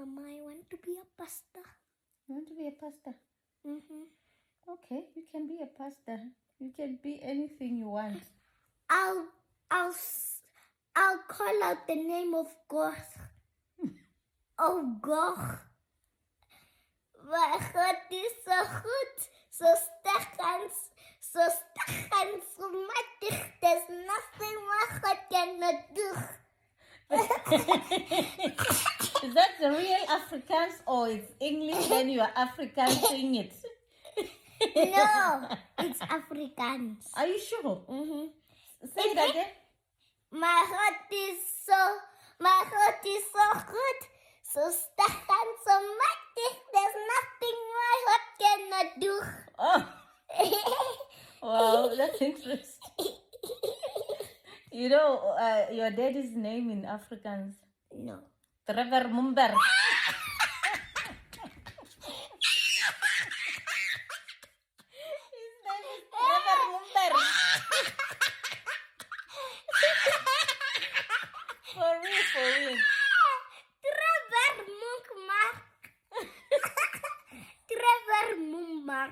Mama, I want to be a pastor. You want to be a pastor? Mm-hmm. Okay, you can be a pastor. You can be anything you want. I'll call out the name of God. Oh God. Maar God is zo goed, zo sterk en zo machtig. There's nothing what God cannot do. Is that the real Afrikaans or it's English when you are African saying it? No, it's Afrikaans. Are you sure? Mm-hmm. Say it again. My God is so good, so sterk and so machtig. There's nothing my God cannot do. Oh, wow, that's interesting. You know your daddy's name in Afrikaans? No. Trevor Mumber. His name is Trevor Mumber. For real. Trevor Munkmar. Trevor Mummar.